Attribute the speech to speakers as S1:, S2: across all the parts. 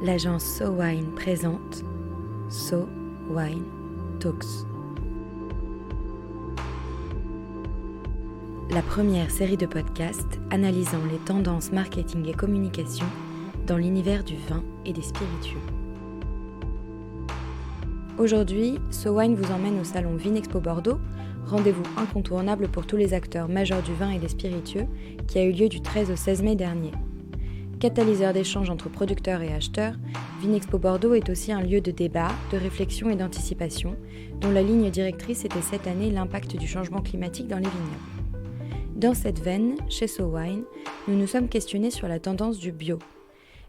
S1: l'agence So Wine présente So Wine Talks. La première série de podcasts analysant les tendances marketing et communication dans l'univers du vin et des spiritueux. Aujourd'hui, So Wine vous emmène au salon Vinexpo Bordeaux, rendez-vous incontournable pour tous les acteurs majeurs du vin et des spiritueux, qui a eu lieu du 13 au 16 mai dernier. Catalyseur d'échanges entre producteurs et acheteurs, Vinexpo Bordeaux est aussi un lieu de débat, de réflexion et d'anticipation, dont la ligne directrice était cette année l'impact du changement climatique dans les vignobles. Dans cette veine, chez So Wine, nous nous sommes questionnés sur la tendance du bio.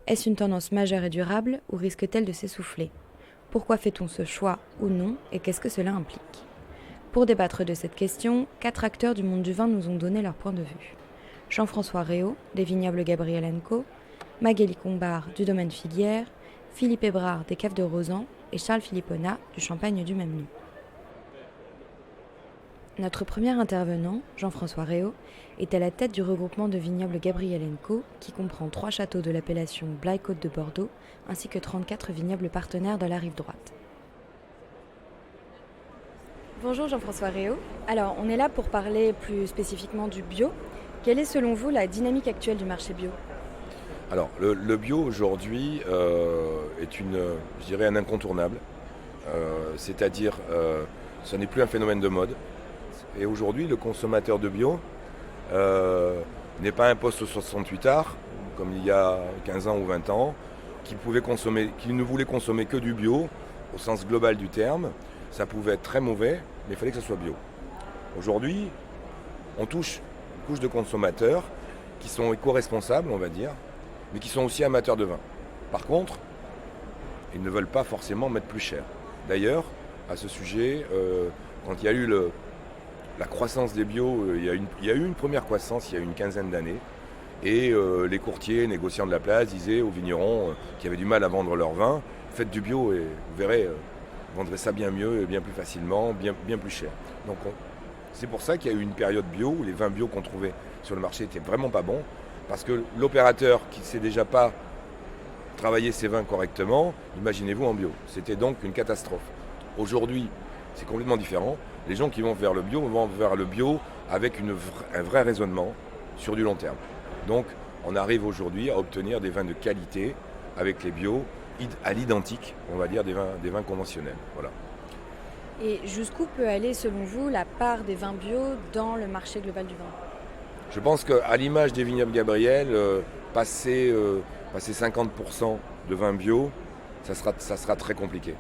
S1: Est-ce une tendance majeure et durable ou risque-t-elle de s'essouffler ? Pourquoi fait-on ce choix ou non et qu'est-ce que cela implique ? Pour débattre de cette question, 4 acteurs du monde du vin nous ont donné leur point de vue. Jean-François Réau, des vignobles Gabriel & Co, Magali Combard, du domaine Filière, Philippe Hébrard, des caves de Rosan et Charles Philippona, du champagne du même nom. Notre premier intervenant, Jean-François Réau, est à la tête du regroupement de vignobles Gabriel & Co, qui comprend 3 châteaux de l'appellation Blaye-Côte de Bordeaux, ainsi que 34 vignobles partenaires de la rive droite. Bonjour Jean-François Réau. Alors, on est là pour parler plus spécifiquement du bio. Quelle est selon vous la dynamique actuelle du marché bio ?
S2: Alors, le bio aujourd'hui est un incontournable. C'est-à-dire, ce n'est plus un phénomène de mode. Et aujourd'hui, le consommateur de bio n'est pas un poste 68 arts, comme il y a 15 ans ou 20 ans, qui ne voulait consommer que du bio, au sens global du terme. Ça pouvait être très mauvais, mais il fallait que ce soit bio. Aujourd'hui, on touche une couche de consommateurs qui sont éco-responsables, on va dire, mais qui sont aussi amateurs de vin. Par contre, ils ne veulent pas forcément mettre plus cher. D'ailleurs, à ce sujet, quand il y a eu la croissance des bio, il y a eu une première croissance il y a une quinzaine d'années, et les courtiers, négociants de la place disaient aux vignerons qui avaient du mal à vendre leur vin, faites du bio et vous verrez, vous vendrez ça bien mieux et bien plus facilement, bien plus cher. Donc c'est pour ça qu'il y a eu une période bio où les vins bio qu'on trouvait sur le marché n'étaient vraiment pas bons, parce que l'opérateur qui ne sait déjà pas travailler ses vins correctement, imaginez-vous en bio. C'était donc une catastrophe. Aujourd'hui, c'est complètement différent. Les gens qui vont vers le bio avec un vrai raisonnement sur du long terme. Donc on arrive aujourd'hui à obtenir des vins de qualité avec les bio à l'identique, on va dire, des vins conventionnels. Voilà.
S1: Et jusqu'où peut aller, selon vous, la part des vins bio dans le marché global du vin ?
S2: Je pense qu'à l'image des vignobles Gabriel, passer 50% de vins bio, ça sera très compliqué.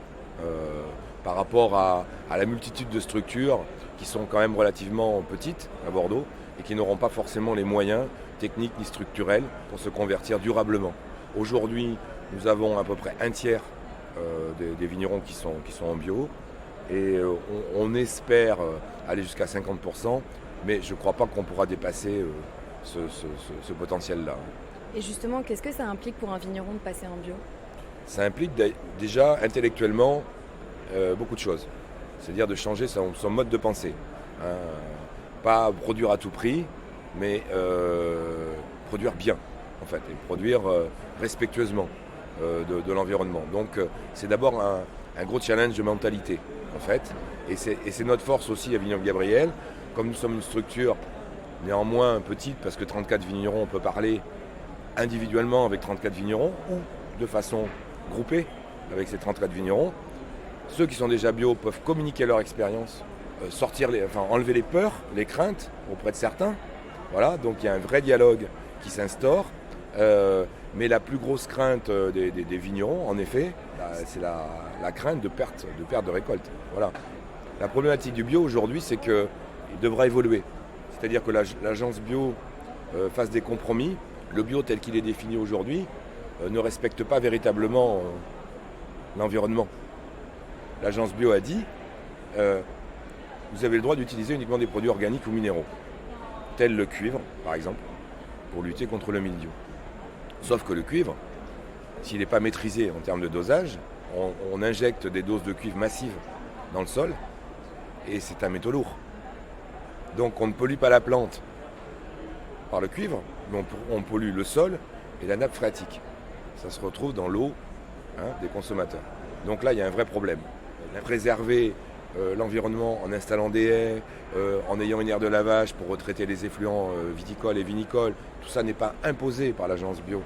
S2: Par rapport à la multitude de structures qui sont quand même relativement petites à Bordeaux et qui n'auront pas forcément les moyens techniques ni structurels pour se convertir durablement. Aujourd'hui, nous avons à peu près un tiers des vignerons qui sont en bio et on espère aller jusqu'à 50%, mais je ne crois pas qu'on pourra dépasser ce potentiel-là.
S1: Et justement, qu'est-ce que ça implique pour un vigneron de passer en bio ?
S2: Ça implique déjà intellectuellement beaucoup de choses. C'est-à-dire de changer son mode de pensée. Pas produire à tout prix, mais produire bien, en fait, et produire respectueusement de l'environnement. Donc c'est d'abord un gros challenge de mentalité, en fait. Et c'est notre force aussi à Vignoble Gabriel. Comme nous sommes une structure néanmoins petite, parce que 34 vignerons, on peut parler individuellement avec 34 vignerons ou de façon groupée avec ces 34 vignerons. Ceux qui sont déjà bio peuvent communiquer leur expérience, enlever les peurs, les craintes auprès de certains. Voilà, donc il y a un vrai dialogue qui s'instaure. Mais la plus grosse crainte des vignerons, en effet, c'est la crainte de perte de récolte. Voilà. La problématique du bio aujourd'hui, c'est qu'il devra évoluer. C'est-à-dire que l'agence bio fasse des compromis. Le bio tel qu'il est défini aujourd'hui ne respecte pas véritablement l'environnement. L'agence bio a dit vous avez le droit d'utiliser uniquement des produits organiques ou minéraux, tels le cuivre, par exemple, pour lutter contre le mildiou. Sauf que le cuivre, s'il n'est pas maîtrisé en termes de dosage, on injecte des doses de cuivre massives dans le sol et c'est un métaux lourd. Donc on ne pollue pas la plante par le cuivre, mais on pollue le sol et la nappe phréatique. Ça se retrouve dans l'eau des consommateurs. Donc là, il y a un vrai problème. Préserver l'environnement en installant des haies, en ayant une aire de lavage pour retraiter les effluents viticoles et vinicoles, tout ça n'est pas imposé par l'agence bio.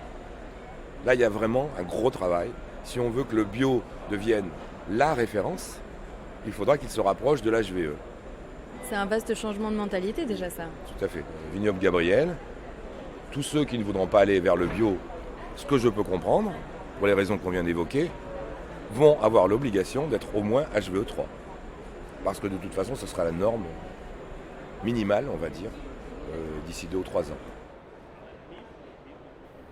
S2: Là, il y a vraiment un gros travail. Si on veut que le bio devienne la référence, il faudra qu'il se rapproche de l'HVE.
S1: C'est un vaste changement de mentalité déjà ça.
S2: Tout à fait. Vignoble Gabriel, tous ceux qui ne voudront pas aller vers le bio, ce que je peux comprendre, pour les raisons qu'on vient d'évoquer, vont avoir l'obligation d'être au moins HVE 3. Parce que de toute façon, ce sera la norme minimale, on va dire, d'ici 2 ou 3 ans.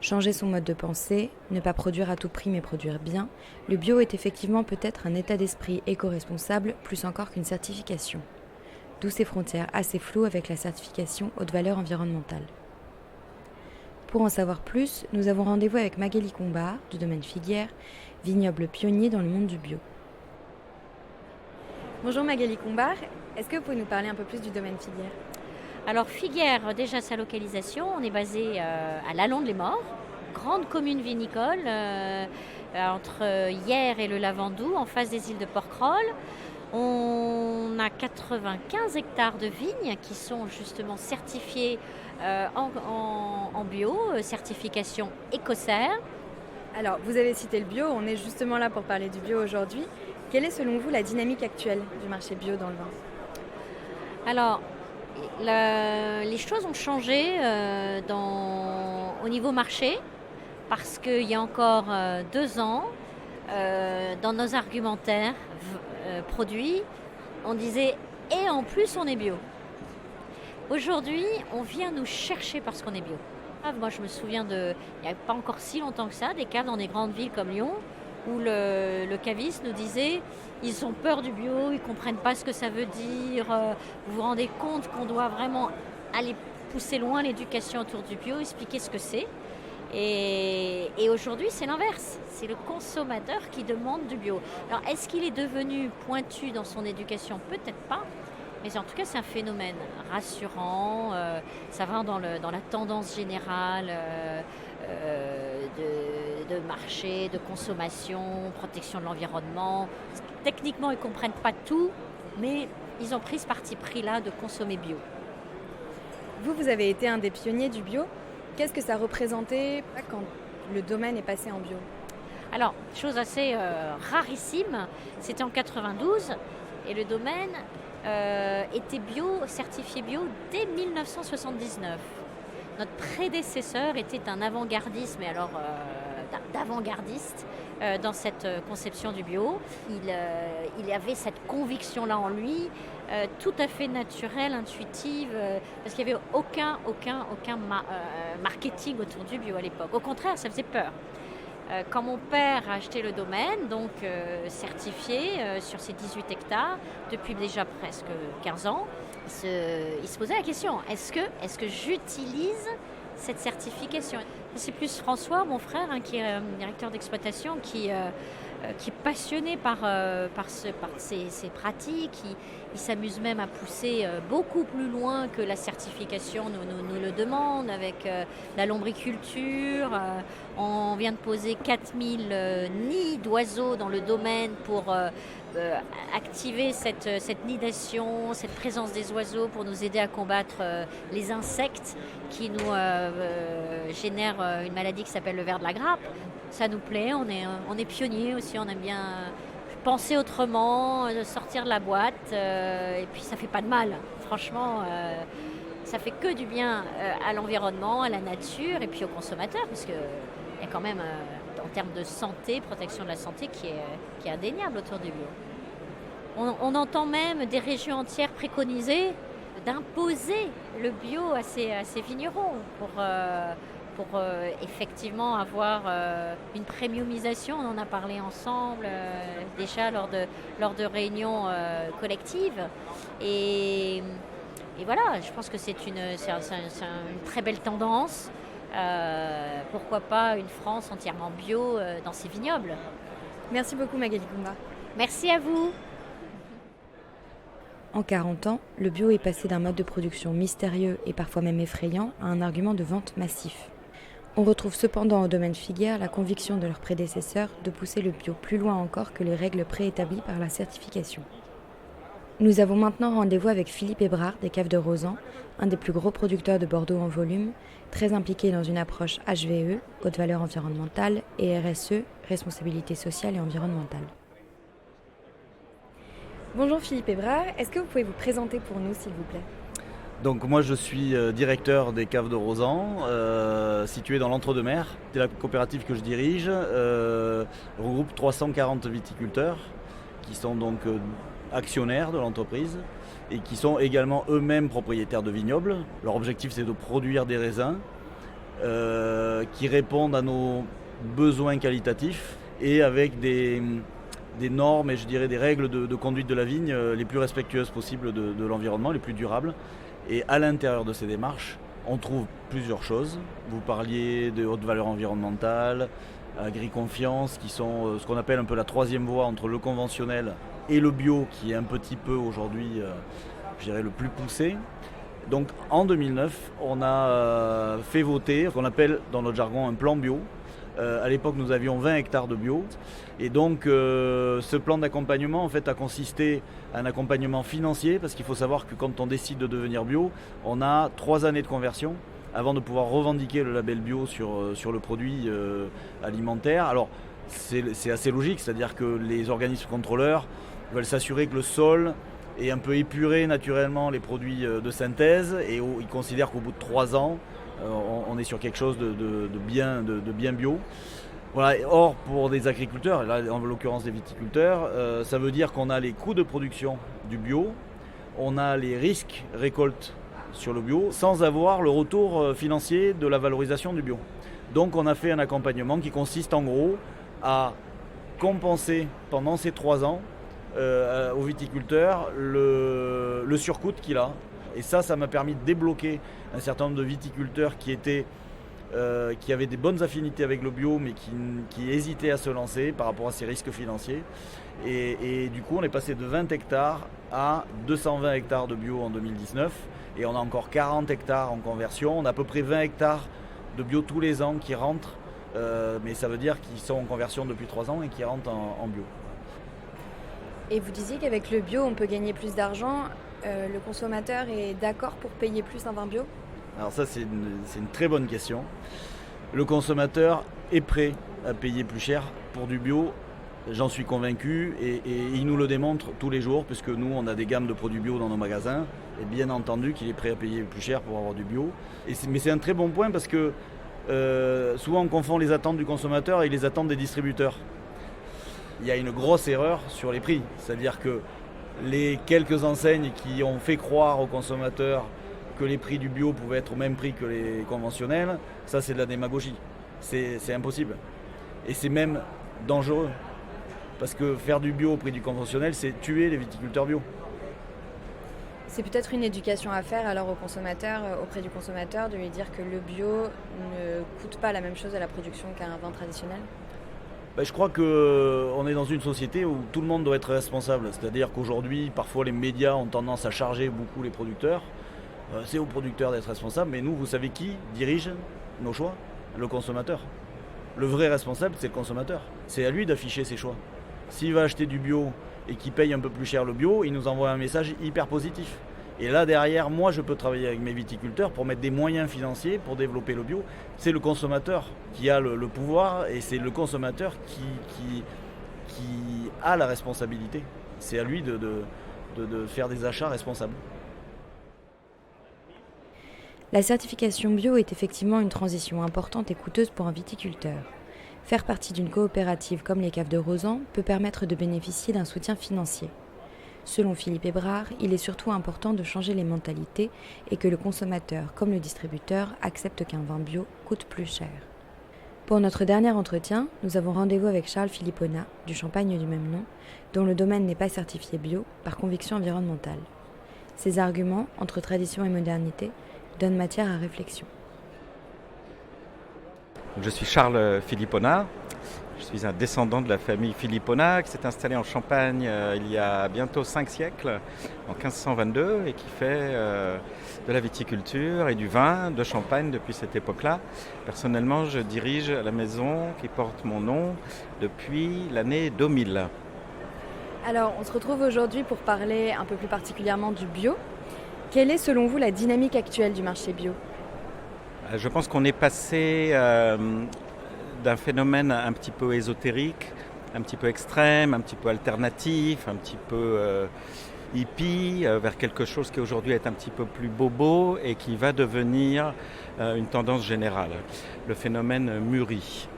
S1: Changer son mode de pensée, ne pas produire à tout prix mais produire bien, le bio est effectivement peut-être un état d'esprit éco-responsable plus encore qu'une certification. D'où ces frontières assez floues avec la certification haute valeur environnementale. Pour en savoir plus, nous avons rendez-vous avec Magali Combard, du domaine Figuière, vignoble pionnier dans le monde du bio. Bonjour Magali Combard, est-ce que vous pouvez nous parler un peu plus du domaine Figuière ?
S3: Alors Figuière, déjà sa localisation, on est basé à Lalonde-les-Morts, grande commune vinicole entre Hyères et le Lavandou, en face des îles de Porquerolles. On a 95 hectares de vignes qui sont justement certifiées en bio, certification Écossaire.
S1: Alors, vous avez cité le bio, on est justement là pour parler du bio aujourd'hui. Quelle est selon vous la dynamique actuelle du marché bio dans le vin ?
S3: Alors, les choses ont changé au niveau marché parce qu'il y a encore 2 ans, dans nos argumentaires produits, on disait « et en plus on est bio ». Aujourd'hui, on vient nous chercher parce qu'on est bio. Moi, je me souviens il n'y a pas encore si longtemps que ça, des caves dans des grandes villes comme Lyon, où le caviste nous disait ils ont peur du bio, ils ne comprennent pas ce que ça veut dire, vous vous rendez compte qu'on doit vraiment aller pousser loin l'éducation autour du bio, expliquer ce que c'est. Et aujourd'hui, c'est l'inverse. C'est le consommateur qui demande du bio. Alors, est-ce qu'il est devenu pointu dans son éducation ? Peut-être pas. Mais en tout cas, c'est un phénomène rassurant. Ça va dans la tendance générale de marché, de consommation, protection de l'environnement. Techniquement, ils ne comprennent pas tout, mais ils ont pris ce parti pris-là de consommer bio.
S1: Vous avez été un des pionniers du bio. Qu'est-ce que ça représentait quand le domaine est passé en bio ?
S3: Alors, chose assez rarissime, c'était en 92 et le domaine était certifié bio dès 1979. Notre prédécesseur était un avant-gardiste, mais alors d'avant-gardiste dans cette conception du bio. Il avait cette conviction-là en lui, tout à fait naturelle, intuitive, parce qu'il n'y avait aucun marketing autour du bio à l'époque. Au contraire, ça faisait peur. Quand mon père a acheté le domaine, donc certifié sur ses 18 hectares, depuis déjà presque 15 ans, il se posait la question, est-ce que j'utilise cette certification ? C'est plus François, mon frère, qui est directeur d'exploitation, qui est passionné par ces pratiques. Il s'amuse même à pousser beaucoup plus loin que la certification nous le demande, avec la lombriculture. On vient de poser 4000 nids d'oiseaux dans le domaine pour activer cette nidation, cette présence des oiseaux pour nous aider à combattre les insectes qui nous génèrent une maladie qui s'appelle le ver de la grappe. Ça nous plaît, on est pionniers aussi, on aime bien penser autrement, sortir de la boîte, et puis ça fait pas de mal. Franchement, ça fait que du bien à l'environnement, à la nature et puis aux consommateurs, parce qu'il y a quand même, en termes de santé, protection de la santé, qui est indéniable autour du bio. On entend même des régions entières préconiser d'imposer le bio à ces vignerons pour effectivement avoir une premiumisation. On en a parlé ensemble déjà lors de réunions collectives. Et voilà, je pense que c'est une très belle tendance. Pourquoi pas une France entièrement bio dans ses vignobles.
S1: Merci beaucoup Magali Combard.
S3: Merci à vous.
S1: En 40 ans, le bio est passé d'un mode de production mystérieux et parfois même effrayant à un argument de vente massif. On retrouve cependant au domaine Figuière la conviction de leurs prédécesseurs de pousser le bio plus loin encore que les règles préétablies par la certification. Nous avons maintenant rendez-vous avec Philippe Hébrard des Caves de Rozan, un des plus gros producteurs de Bordeaux en volume, très impliqué dans une approche HVE, haute valeur environnementale, et RSE, responsabilité sociale et environnementale. Bonjour Philippe Hébrard, est-ce que vous pouvez vous présenter pour nous s'il vous plaît ?
S4: Donc moi je suis directeur des Caves de Rozan, situé dans l'Entre-deux-Mers. C'est la coopérative que je dirige, regroupe 340 viticulteurs qui sont donc actionnaires de l'entreprise et qui sont également eux-mêmes propriétaires de vignobles. Leur objectif c'est de produire des raisins qui répondent à nos besoins qualitatifs et avec des normes et je dirais des règles de conduite de la vigne les plus respectueuses possibles de l'environnement, les plus durables. Et à l'intérieur de ces démarches, on trouve plusieurs choses. Vous parliez de haute valeur environnementale, agri-confiance, qui sont ce qu'on appelle un peu la troisième voie entre le conventionnel et le bio, qui est un petit peu aujourd'hui, je dirais, le plus poussé. Donc en 2009, on a fait voter ce qu'on appelle dans notre jargon un plan bio. À l'époque, nous avions 20 hectares de bio. Et donc, ce plan d'accompagnement, en fait, a consisté à un accompagnement financier, parce qu'il faut savoir que quand on décide de devenir bio, on a 3 années de conversion avant de pouvoir revendiquer le label bio sur le produit alimentaire. Alors, c'est assez logique, c'est-à-dire que les organismes contrôleurs veulent s'assurer que le sol est un peu épuré naturellement les produits de synthèse, et ils considèrent qu'au bout de 3 ans, on est sur quelque chose de bien bio. Voilà. Or, pour des agriculteurs, là, en l'occurrence des viticulteurs, ça veut dire qu'on a les coûts de production du bio, on a les risques récoltes sur le bio, sans avoir le retour financier de la valorisation du bio. Donc on a fait un accompagnement qui consiste en gros à compenser pendant ces 3 ans au viticulteur le surcoût qu'il a. Et ça m'a permis de débloquer un certain nombre de viticulteurs qui avaient des bonnes affinités avec le bio, mais qui hésitaient à se lancer par rapport à ces risques financiers. Et du coup, on est passé de 20 hectares à 220 hectares de bio en 2019. Et on a encore 40 hectares en conversion. On a à peu près 20 hectares de bio tous les ans qui rentrent. Mais ça veut dire qu'ils sont en conversion depuis 3 ans et qui rentrent en bio.
S1: Et vous disiez qu'avec le bio, on peut gagner plus d'argent. Le consommateur est d'accord pour payer plus un vin bio ?
S4: Alors ça, c'est une très bonne question. Le consommateur est prêt à payer plus cher pour du bio, j'en suis convaincu, et il nous le démontre tous les jours, puisque nous, on a des gammes de produits bio dans nos magasins, et bien entendu qu'il est prêt à payer plus cher pour avoir du bio. Mais c'est un très bon point, parce que souvent on confond les attentes du consommateur et les attentes des distributeurs. Il y a une grosse erreur sur les prix, c'est-à-dire que les quelques enseignes qui ont fait croire aux consommateurs que les prix du bio pouvaient être au même prix que les conventionnels, ça c'est de la démagogie. C'est impossible. Et c'est même dangereux. Parce que faire du bio au prix du conventionnel, c'est tuer les viticulteurs bio.
S1: C'est peut-être une éducation à faire alors au consommateur, auprès du consommateur, de lui dire que le bio ne coûte pas la même chose à la production qu'un vin traditionnel ?
S4: Je crois qu'on est dans une société où tout le monde doit être responsable. C'est-à-dire qu'aujourd'hui, parfois les médias ont tendance à charger beaucoup les producteurs. C'est aux producteurs d'être responsables, mais nous, vous savez qui dirige nos choix ? Le consommateur. Le vrai responsable, c'est le consommateur. C'est à lui d'afficher ses choix. S'il va acheter du bio et qu'il paye un peu plus cher le bio, il nous envoie un message hyper positif. Et là, derrière, moi, je peux travailler avec mes viticulteurs pour mettre des moyens financiers pour développer le bio. C'est le consommateur qui a le pouvoir, et c'est le consommateur qui a la responsabilité. C'est à lui de faire des achats responsables.
S1: La certification bio est effectivement une transition importante et coûteuse pour un viticulteur. Faire partie d'une coopérative comme les Caves de Rozan peut permettre de bénéficier d'un soutien financier. Selon Philippe Hébrard, il est surtout important de changer les mentalités et que le consommateur, comme le distributeur, accepte qu'un vin bio coûte plus cher. Pour notre dernier entretien, nous avons rendez-vous avec Charles Philippona, du Champagne du même nom, dont le domaine n'est pas certifié bio par conviction environnementale. Ces arguments, entre tradition et modernité, donnent matière à réflexion.
S5: Je suis Charles Philippona, Je suis un descendant de la famille Philippona qui s'est installée en Champagne il y a bientôt 5 siècles, en 1522, et qui fait de la viticulture et du vin de Champagne depuis cette époque-là. Personnellement, je dirige la maison qui porte mon nom depuis l'année 2000.
S1: Alors, on se retrouve aujourd'hui pour parler un peu plus particulièrement du bio. Quelle est selon vous la dynamique actuelle du marché bio ?
S5: Je pense qu'on est passé d'un phénomène un petit peu ésotérique, un petit peu extrême, un petit peu alternatif, un petit peu hippie, vers quelque chose qui aujourd'hui est un petit peu plus bobo et qui va devenir une tendance générale. Le phénomène mûrit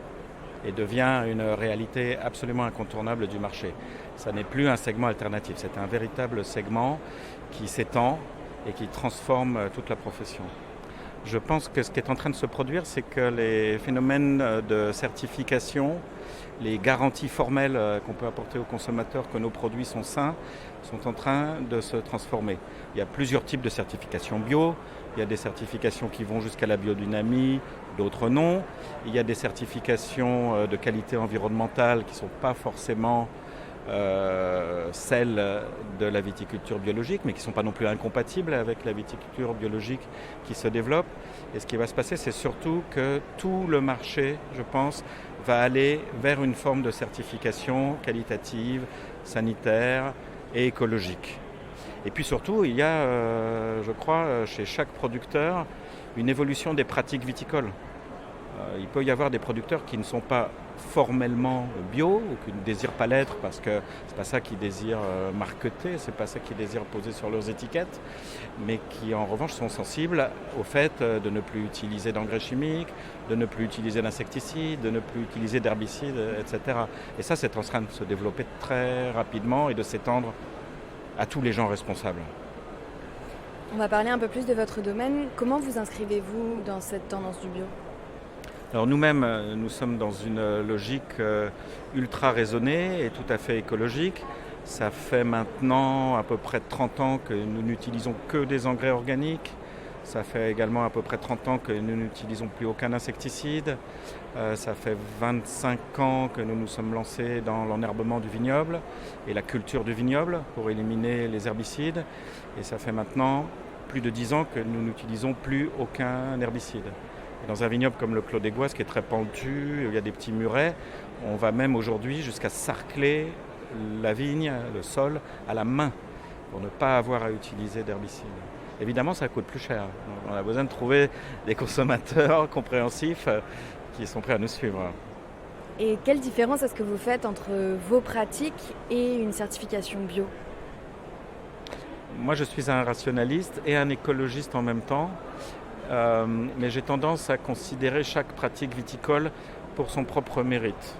S5: et devient une réalité absolument incontournable du marché. Ça n'est plus un segment alternatif, c'est un véritable segment qui s'étend et qui transforme toute la profession. Je pense que ce qui est en train de se produire, c'est que les phénomènes de certification, les garanties formelles qu'on peut apporter aux consommateurs que nos produits sont sains, sont en train de se transformer. Il y a plusieurs types de certifications bio. Il y a des certifications qui vont jusqu'à la biodynamie, d'autres non. Il y a des certifications de qualité environnementale qui ne sont pas forcément celles de la viticulture biologique, mais qui ne sont pas non plus incompatibles avec la viticulture biologique qui se développe. Et ce qui va se passer, c'est surtout que tout le marché, je pense, va aller vers une forme de certification qualitative, sanitaire et écologique. Et puis surtout, il y a, je crois, chez chaque producteur, une évolution des pratiques viticoles. Il peut y avoir des producteurs qui ne sont pas formellement bio ou qui ne désirent pas l'être parce que c'est pas ça qu'ils désirent marketer, c'est pas ça qu'ils désirent poser sur leurs étiquettes, mais qui en revanche sont sensibles au fait de ne plus utiliser d'engrais chimiques, de ne plus utiliser d'insecticides, de ne plus utiliser d'herbicides, etc. Et ça, c'est en train de se développer très rapidement et de s'étendre à tous les gens responsables.
S1: On va parler un peu plus de votre domaine. Comment vous inscrivez-vous dans cette tendance du bio ?
S5: Alors nous-mêmes, nous sommes dans une logique ultra raisonnée et tout à fait écologique. Ça fait maintenant à peu près 30 ans que nous n'utilisons que des engrais organiques. Ça fait également à peu près 30 ans que nous n'utilisons plus aucun insecticide. Ça fait 25 ans que nous nous sommes lancés dans l'enherbement du vignoble et la culture du vignoble pour éliminer les herbicides. Et ça fait maintenant plus de 10 ans que nous n'utilisons plus aucun herbicide. Et dans un vignoble comme le Clos des Goisses, qui est très pentu, où il y a des petits murets, on va même aujourd'hui jusqu'à sarcler la vigne, le sol, à la main pour ne pas avoir à utiliser d'herbicides. Évidemment, ça coûte plus cher. On a besoin de trouver des consommateurs compréhensifs qui sont prêts à nous suivre.
S1: Et quelle différence est-ce que vous faites entre vos pratiques et une certification bio ?
S5: Moi, je suis un rationaliste et un écologiste en même temps. Mais j'ai tendance à considérer chaque pratique viticole pour son propre mérite.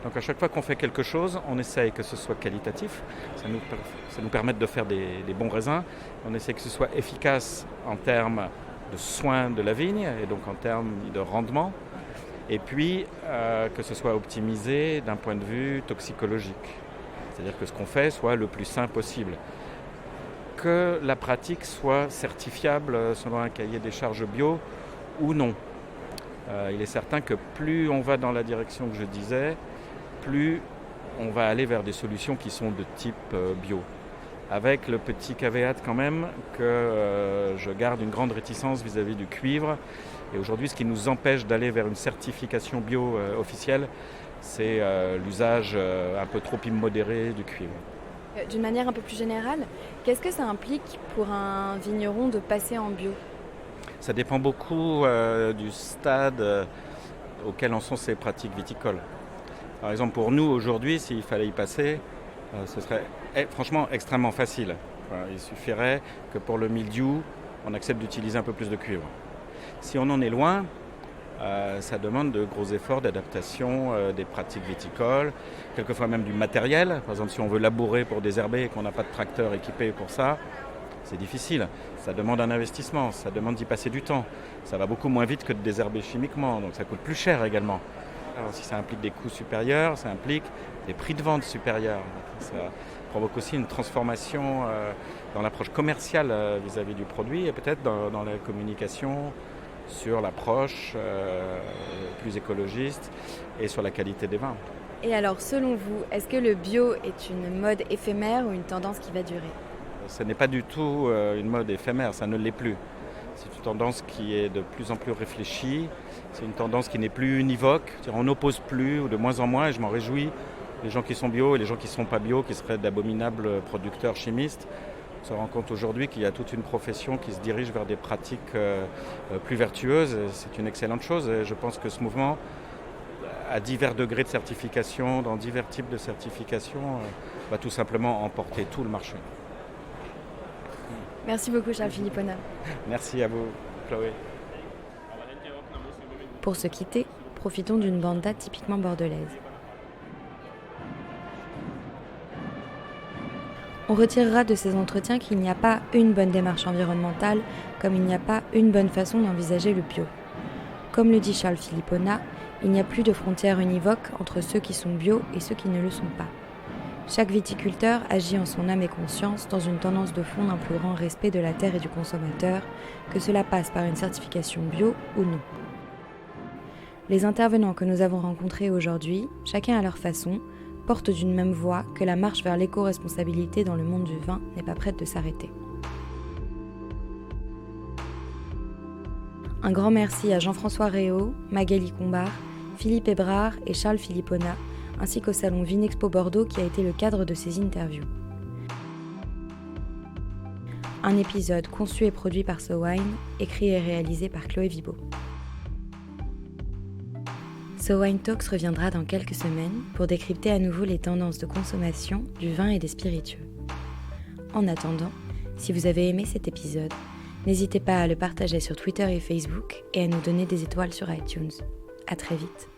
S5: Donc à chaque fois qu'on fait quelque chose, on essaye que ce soit qualitatif, ça nous permet de faire des bons raisins, on essaie que ce soit efficace en termes de soins de la vigne et donc en termes de rendement, et puis que ce soit optimisé d'un point de vue toxicologique, c'est-à-dire que ce qu'on fait soit le plus sain possible. Que la pratique soit certifiable selon un cahier des charges bio ou non. Il est certain que plus on va dans la direction que je disais, plus on va aller vers des solutions qui sont de type bio. Avec le petit caveat quand même que je garde une grande réticence vis-à-vis du cuivre. Et aujourd'hui, ce qui nous empêche d'aller vers une certification bio officielle, c'est l'usage un peu trop immodéré du cuivre.
S1: D'une manière un peu plus générale, qu'est-ce que ça implique pour un vigneron de passer en bio ?
S5: Ça dépend beaucoup du stade auquel en sont ces pratiques viticoles. Par exemple, pour nous, aujourd'hui, s'il fallait y passer, ce serait franchement extrêmement facile. Il suffirait que pour le mildiou, on accepte d'utiliser un peu plus de cuivre. Si on en est loin, ça demande de gros efforts d'adaptation des pratiques viticoles, quelquefois même du matériel. Par exemple, si on veut labourer pour désherber et qu'on n'a pas de tracteur équipé pour ça, c'est difficile. Ça demande un investissement, ça demande d'y passer du temps. Ça va beaucoup moins vite que de désherber chimiquement, donc ça coûte plus cher également. Alors, si ça implique des coûts supérieurs, ça implique des prix de vente supérieurs. Ça provoque aussi une transformation dans l'approche commerciale vis-à-vis du produit et peut-être dans la communication sur l'approche plus écologiste et sur la qualité des vins.
S1: Et alors, selon vous, est-ce que le bio est une mode éphémère ou une tendance qui va durer ?
S5: Ce n'est pas du tout une mode éphémère, ça ne l'est plus. C'est une tendance qui est de plus en plus réfléchie, c'est une tendance qui n'est plus univoque, on n'oppose plus ou de moins en moins, et je m'en réjouis, les gens qui sont bio et les gens qui ne sont pas bio, qui seraient d'abominables producteurs chimistes. On se rend compte aujourd'hui qu'il y a toute une profession qui se dirige vers des pratiques plus vertueuses, et c'est une excellente chose, et je pense que ce mouvement, à divers degrés de certification, dans divers types de certification, va tout simplement emporter tout le marché.
S1: Merci beaucoup Charles Philippona.
S5: Merci à vous, Chloé.
S1: Pour se quitter, profitons d'une banda typiquement bordelaise. On retirera de ces entretiens qu'il n'y a pas une bonne démarche environnementale, comme il n'y a pas une bonne façon d'envisager le bio. Comme le dit Charles Philippona, il n'y a plus de frontières univoques entre ceux qui sont bio et ceux qui ne le sont pas. Chaque viticulteur agit en son âme et conscience dans une tendance de fond d'un plus grand respect de la terre et du consommateur, que cela passe par une certification bio ou non. Les intervenants que nous avons rencontrés aujourd'hui, chacun à leur façon, portent d'une même voix que la marche vers l'éco-responsabilité dans le monde du vin n'est pas prête de s'arrêter. Un grand merci à Jean-François Réau, Magali Combard, Philippe Hébrard et Charles Philippona, ainsi qu'au salon Vinexpo Bordeaux qui a été le cadre de ces interviews. Un épisode conçu et produit par So Wine, écrit et réalisé par Chloé Vibo. So Wine Talks reviendra dans quelques semaines pour décrypter à nouveau les tendances de consommation du vin et des spiritueux. En attendant, si vous avez aimé cet épisode, n'hésitez pas à le partager sur Twitter et Facebook et à nous donner des étoiles sur iTunes. À très vite.